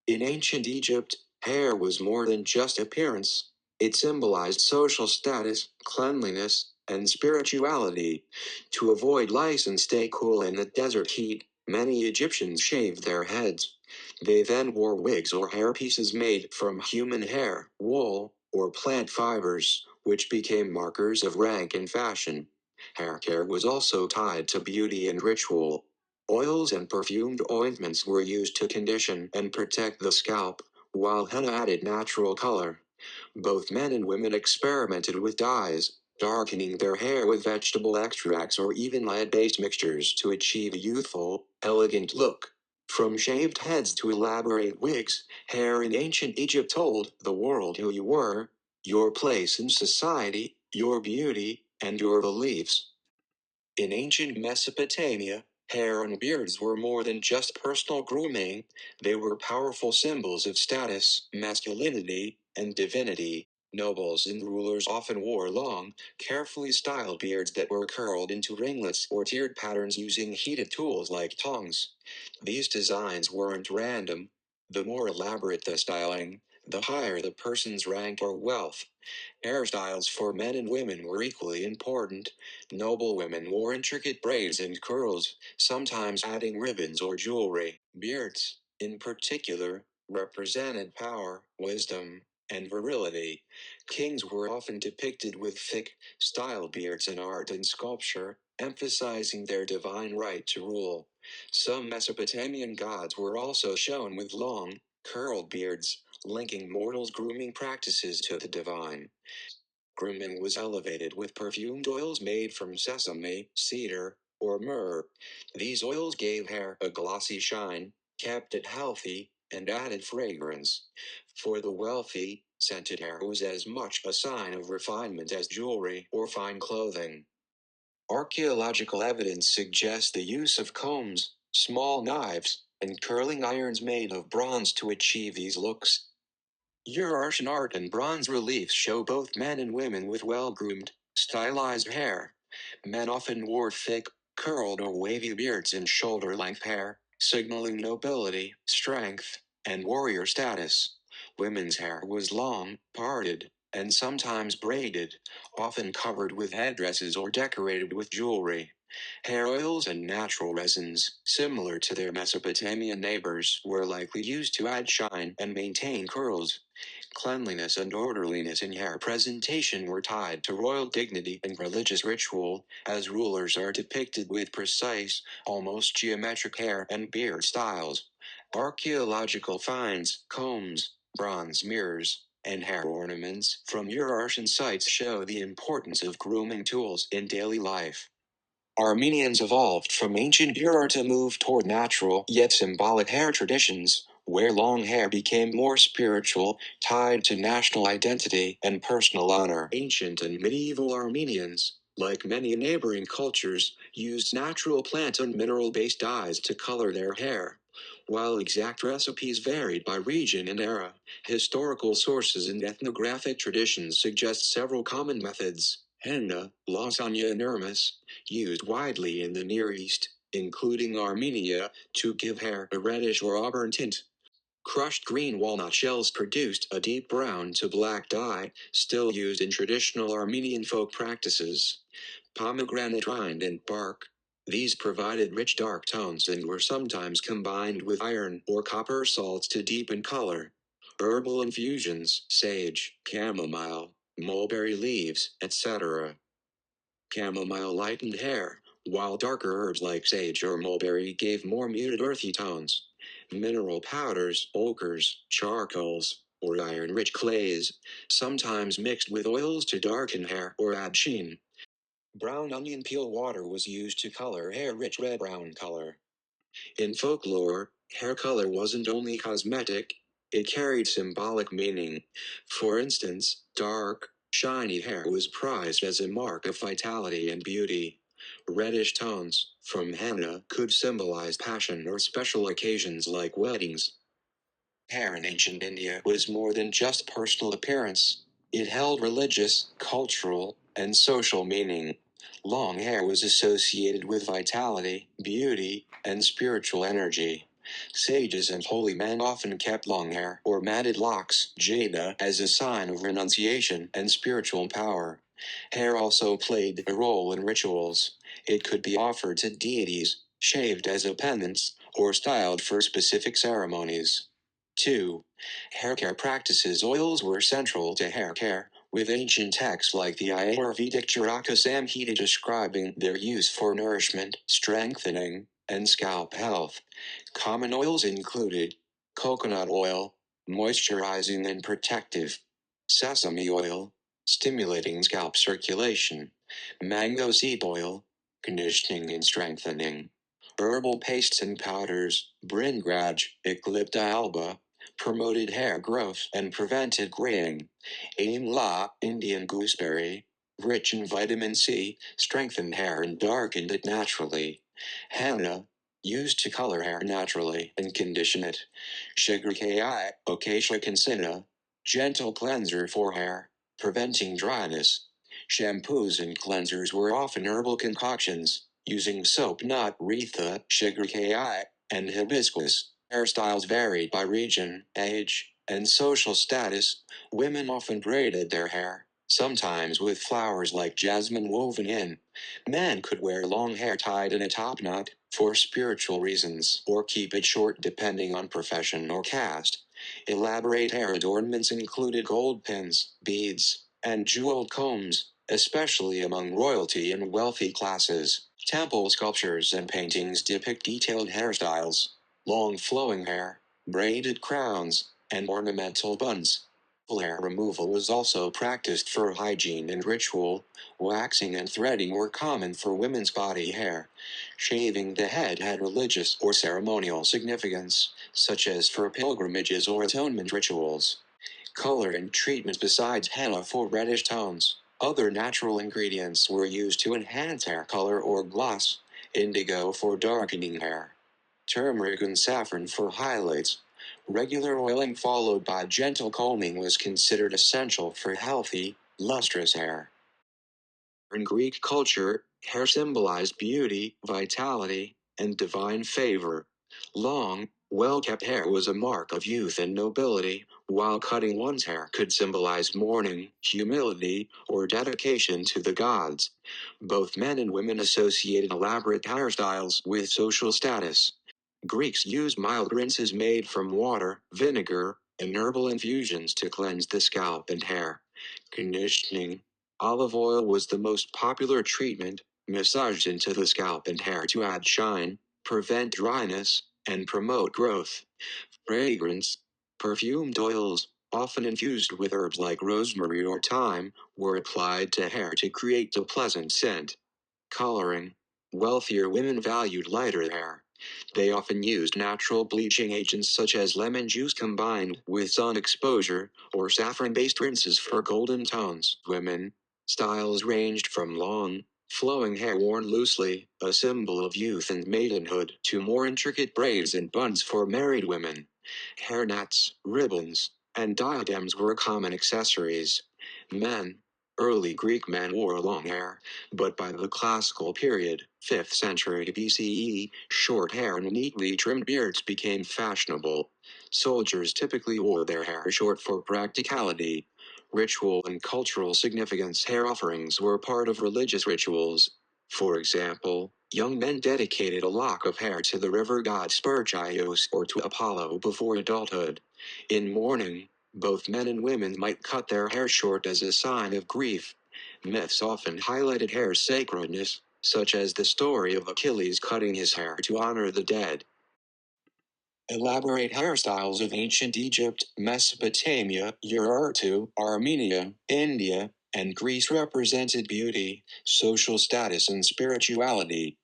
In ancient Egypt, hair was more than just appearance. It symbolized social status, cleanliness, and spirituality. To avoid lice and stay cool in the desert heat, many Egyptians shaved their heads. They then wore wigs or hairpieces made from human hair, wool, or plant fibers, which became markers of rank and fashion. Hair care was also tied to beauty and ritual. Oils and perfumed ointments were used to condition and protect the scalp, while henna added natural color. Both men and women experimented with dyes, darkening their hair with vegetable extracts or even lead-based mixtures to achieve a youthful, elegant look. From shaved heads to elaborate wigs, hair in ancient Egypt told the world who you were, your place in society, your beauty, and your beliefs. In ancient Mesopotamia, hair and beards were more than just personal grooming, they were powerful symbols of status, masculinity, and divinity. Nobles and rulers often wore long, carefully styled beards that were curled into ringlets or tiered patterns using heated tools like tongs. These designs weren't random. The more elaborate the styling, the higher the person's rank or wealth. Hairstyles for men and women were equally important. Noble women wore intricate braids and curls, sometimes adding ribbons or jewelry. Beards, in particular, represented power, wisdom, and virility. Kings were often depicted with thick, styled beards in art and sculpture, emphasizing their divine right to rule. Some Mesopotamian gods were also shown with long, curled beards, linking mortals' grooming practices to the divine. Grooming was elevated with perfumed oils made from sesame, cedar, or myrrh. These oils gave hair a glossy shine, kept it healthy, and added fragrance. For the wealthy, scented hair was as much a sign of refinement as jewelry or fine clothing. Archaeological evidence suggests the use of combs, small knives, and curling irons made of bronze to achieve these looks. Urartian art and bronze reliefs show both men and women with well-groomed, stylized hair. Men often wore thick, curled or wavy beards and shoulder-length hair, signaling nobility, strength, and warrior status. Women's hair was long, parted, and sometimes braided, often covered with headdresses or decorated with jewelry. Hair oils and natural resins, similar to their Mesopotamian neighbors, were likely used to add shine and maintain curls. Cleanliness and orderliness in hair presentation were tied to royal dignity and religious ritual, as rulers are depicted with precise, almost geometric hair and beard styles. Archaeological finds, combs, bronze mirrors, and hair ornaments from Urartian sites show the importance of grooming tools in daily life. Armenians evolved from ancient Urartu to move toward natural yet symbolic hair traditions, where long hair became more spiritual, tied to national identity and personal honor. Ancient and medieval Armenians, like many neighboring cultures, used natural plant and mineral-based dyes to color their hair. While exact recipes varied by region and era, historical sources and ethnographic traditions suggest several common methods. Henna, lasagna and ermis, used widely in the Near East, including Armenia, to give hair a reddish or auburn tint. Crushed green walnut shells produced a deep brown to black dye, still used in traditional Armenian folk practices. Pomegranate rind and bark. These provided rich dark tones and were sometimes combined with iron or copper salts to deepen color. Herbal infusions, sage, chamomile, mulberry leaves, etc. Chamomile lightened hair, while darker herbs like sage or mulberry gave more muted earthy tones. Mineral powders, ochres, charcoals, or iron-rich clays, sometimes mixed with oils to darken hair or add sheen. Brown onion peel water was used to color hair rich red-brown color. In folklore, hair color wasn't only cosmetic, it carried symbolic meaning. For instance, dark, shiny hair was prized as a mark of vitality and beauty. Reddish tones, from henna, could symbolize passion or special occasions like weddings. Hair in ancient India was more than just personal appearance. It held religious, cultural, and social meaning. Long hair was associated with vitality, beauty, and spiritual energy. Sages and holy men often kept long hair or matted locks, jada, as a sign of renunciation and spiritual power. Hair also played a role in rituals. It could be offered to deities, shaved as a penance, or styled for specific ceremonies. 2. Hair care practices. Oils were central to hair care, with ancient texts like the Ayurvedic Charaka Samhita describing their use for nourishment, strengthening, and scalp health. Common oils included coconut oil, moisturizing and protective, sesame oil, stimulating scalp circulation, mango seed oil, conditioning and strengthening, herbal pastes and powders, bringraj, Eclipta alba, promoted hair growth and prevented graying, amla, Indian gooseberry, rich in vitamin C, strengthened hair and darkened it naturally, henna, used to color hair naturally and condition it, shigraki, acacia cancina, gentle cleanser for hair, preventing dryness. Shampoos and cleansers were often herbal concoctions, using soap nut retha, shigraki, and hibiscus. Hairstyles varied by region, age, and social status. Women often braided their hair, sometimes with flowers like jasmine woven in. Men could wear long hair tied in a top knot, for spiritual reasons, or keep it short depending on profession or caste. Elaborate hair adornments included gold pins, beads, and jeweled combs, especially among royalty and wealthy classes. Temple sculptures and paintings depict detailed hairstyles, long flowing hair, braided crowns, and ornamental buns. Hair removal was also practiced for hygiene and ritual. Waxing and threading were common for women's body hair. Shaving the head had religious or ceremonial significance, such as for pilgrimages or atonement rituals. Color and treatments. Besides henna for reddish tones, other natural ingredients were used to enhance hair color or gloss. Indigo for darkening hair, turmeric and saffron for highlights. Regular oiling followed by gentle combing was considered essential for healthy, lustrous hair. In Greek culture, hair symbolized beauty, vitality, and divine favor. Long, well-kept hair was a mark of youth and nobility, while cutting one's hair could symbolize mourning, humility, or dedication to the gods. Both men and women associated elaborate hairstyles with social status. Greeks used mild rinses made from water, vinegar, and herbal infusions to cleanse the scalp and hair. Conditioning. Olive oil was the most popular treatment, massaged into the scalp and hair to add shine, prevent dryness, and promote growth. Fragrance. Perfumed oils, often infused with herbs like rosemary or thyme, were applied to hair to create a pleasant scent. Coloring. Wealthier women valued lighter hair. They often used natural bleaching agents such as lemon juice combined with sun exposure, or saffron-based rinses for golden tones. Women. Styles ranged from long, flowing hair worn loosely, a symbol of youth and maidenhood, to more intricate braids and buns for married women. Hairnets, ribbons, and diadems were common accessories. Men. Early Greek men wore long hair, but by the classical period, 5th century BCE, short hair and neatly trimmed beards became fashionable. Soldiers typically wore their hair short for practicality. Ritual and cultural significance. Hair offerings were part of religious rituals. For example, young men dedicated a lock of hair to the river god Spercheios or to Apollo before adulthood. In mourning, both men and women might cut their hair short as a sign of grief. Myths often highlighted hair's sacredness, such as the story of Achilles cutting his hair to honor the dead. Elaborate hairstyles of ancient Egypt, Mesopotamia, Urartu, Armenia, India, and Greece represented beauty, social status and spirituality.